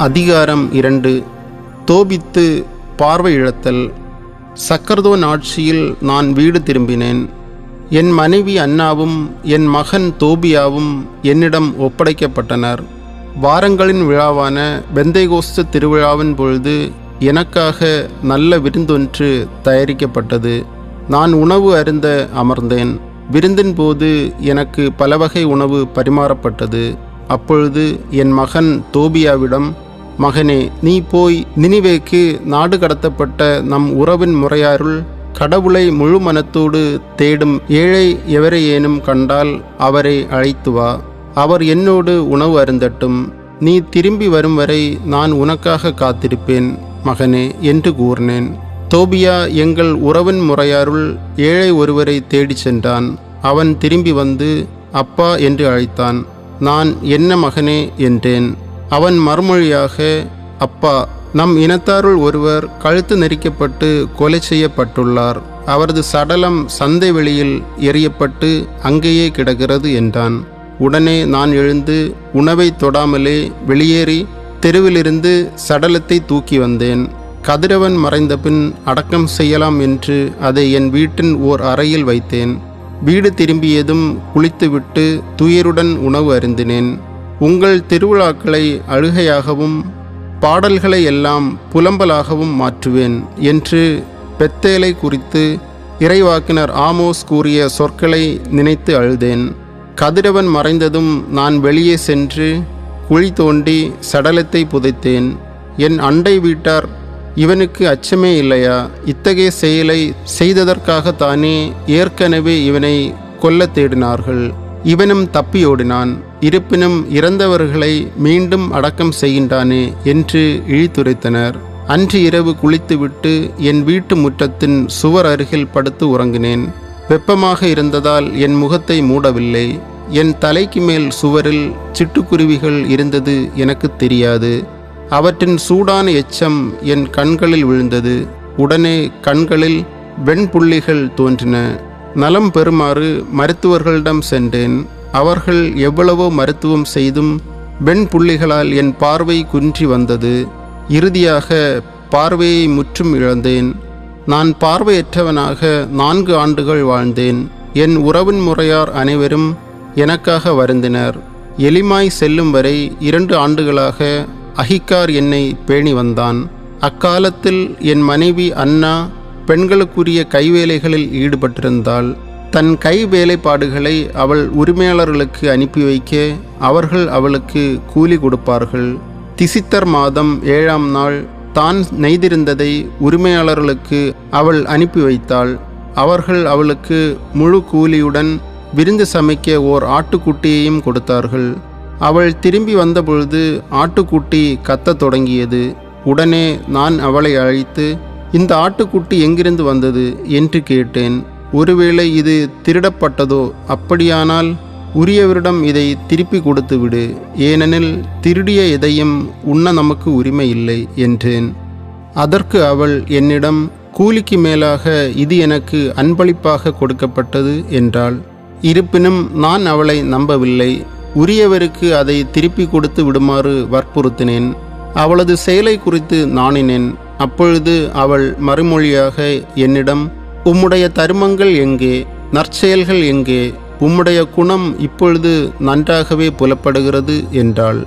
அதிகாரம் 2. தோபித்து பார்வை இழத்தல். சக்கர்தோன் ஆட்சியில் நான் வீடு திரும்பினேன். என் மனைவி அன்னாவும் என் மகன் தோபியாவும் என்னிடம் ஒப்படைக்கப்பட்டனர். வாரங்களின் விழாவான பெந்தைகோஸ்து திருவிழாவின் பொழுது எனக்காக நல்ல விருந்தொன்று தயாரிக்கப்பட்டது. நான் உணவு அருந்த அமர்ந்தேன். விருந்தின் போது எனக்கு பலவகை உணவு பரிமாறப்பட்டது. அப்பொழுது என் மகன் தோபியாவிடம், மகனே, நீ போய் நினிவேக்கு நாடு கடத்தப்பட்ட நம் உறவின் முறையாருள் கடவுளை முழு மனத்தோடு தேடும் ஏழை எவரையேனும் கண்டால் அவரை அழைத்து வா. அவர் என்னோடு உணவு அருந்தட்டும். நீ திரும்பி வரும் வரை நான் உனக்காக காத்திருப்பேன் மகனே என்று கூறினேன். தோபியா எங்கள் உறவின் முறையாருள் ஏழை ஒருவரை தேடிச் சென்றான். அவன் திரும்பி வந்து அப்பா என்று அழைத்தான். நான் என்ன மகனே என்றேன். அவன் மறுமொழியாக, அப்பா, நம் இனத்தாருள் ஒருவர் கழுத்து நெரிக்கப்பட்டு கொலை செய்யப்பட்டுள்ளார். அவரது சடலம் சந்தை வெளியில் எறியப்பட்டு அங்கேயே கிடக்கிறது என்றான். உடனே நான் எழுந்து உணவை தொடாமலே வெளியேறி தெருவிலிருந்து சடலத்தை தூக்கி வந்தேன். கதிரவன் மறைந்த பின் அடக்கம் செய்யலாம் என்று அதை என் வீட்டின் ஓர் அறையில் வைத்தேன். வீடு திரும்பியதும் குளித்துவிட்டு துயருடன் உணவு அருந்தினேன். உங்கள் திருவிழாக்களை அழுகையாகவும் பாடல்களை எல்லாம் புலம்பலாகவும் மாற்றுவேன் என்று பெத்தேலை குறித்து இறைவாக்கினர் ஆமோஸ் கூறிய சொற்களை நினைத்து அழுதேன். கதிரவன் மறைந்ததும் நான் வெளியே சென்று குழி தோண்டி சடலத்தை புதைத்தேன். என் அண்டை வீட்டார், இவனுக்கு அச்சமே இல்லையா? இத்தகைய செயலை செய்ததற்காகத்தானே ஏற்கனவே இவனை கொல்ல தேடினார்கள். இவனும் தப்பியோடினான். இருப்பினும் இறந்தவர்களை மீண்டும் அடக்கம் செய்கின்றானே என்று இழித்துரைத்தனர். அன்று இரவு குளித்துவிட்டு என் வீட்டு முற்றத்தின் சுவர் அருகில் படுத்து உறங்கினேன். வெப்பமாக இருந்ததால் என் முகத்தை மூடவில்லை. என் தலைக்கு மேல் சுவரில் சிட்டுக்குருவிகள் இருந்தது எனக்கு தெரியாது. அவற்றின் சூடான எச்சம் என் கண்களில் விழுந்தது. உடனே கண்களில் வெண்புள்ளிகள் தோன்றின. நலம் பெறுமாறு மருத்துவர்களிடம் சென்றேன். அவர்கள் எவ்வளவோ மருத்துவம் செய்தும் வெண்புள்ளிகளால் என் பார்வை குன்றி வந்தது. இறுதியாக பார்வையை முற்றும் இழந்தேன். நான் பார்வையற்றவனாக 4 ஆண்டுகள் வாழ்ந்தேன். என் உறவின் முறையார் அனைவரும் எனக்காக வருந்தினர். எலிமாய் செல்லும் வரை 2 ஆண்டுகளாக அஹிக்கார் என்னை பேணி வந்தான். அக்காலத்தில் என் மனைவி அன்னா பெண்களுக்குரிய கைவேலைகளில் ஈடுபட்டிருந்தாள். தன் கை வேலைப்பாடுகளை அவள் உரிமையாளர்களுக்கு அனுப்பி வைக்க அவர்கள் அவளுக்கு கூலி கொடுப்பார்கள். திசித்தர் மாதம் 7ஆம் நாள் தான் நெய்திருந்ததை உரிமையாளர்களுக்கு அவள் அனுப்பி வைத்தாள். அவர்கள் அவளுக்கு முழு கூலியுடன் விருந்து சமைக்க ஓர் ஆட்டுக்குட்டியையும் கொடுத்தார்கள். அவள் திரும்பி வந்தபொழுது ஆட்டுக்குட்டி கத்தத் தொடங்கியது. உடனே நான் அவளை அழைத்து, இந்த ஆட்டுக்குட்டி எங்கிருந்து வந்தது என்று கேட்டேன். ஒருவேளை இது திருடப்பட்டதோ? அப்படியானால் உரியவரிடம் இதை திருப்பி கொடுத்து விடு. ஏனெனில் திருடிய எதையும் உண்ண நமக்கு உரிமை இல்லை என்றேன். அதற்கு அவள் என்னிடம், கூலிக்கு மேலாக இது எனக்கு அன்பளிப்பாக கொடுக்கப்பட்டது என்றாள். இருப்பினும் நான் அவளை நம்பவில்லை. உரியவருக்கு அதை திருப்பி கொடுத்து விடுமாறு வற்புறுத்தினேன். அவளது செயலை குறித்து நாணினேன். அப்பொழுது அவள் மறுமொழியாக என்னிடம், உம்முடைய தருமங்கள் எங்கே? நற்செயல்கள் எங்கே? உம்முடைய குணம் இப்பொழுது நன்றாகவே புலப்படுகிறது என்றாள்.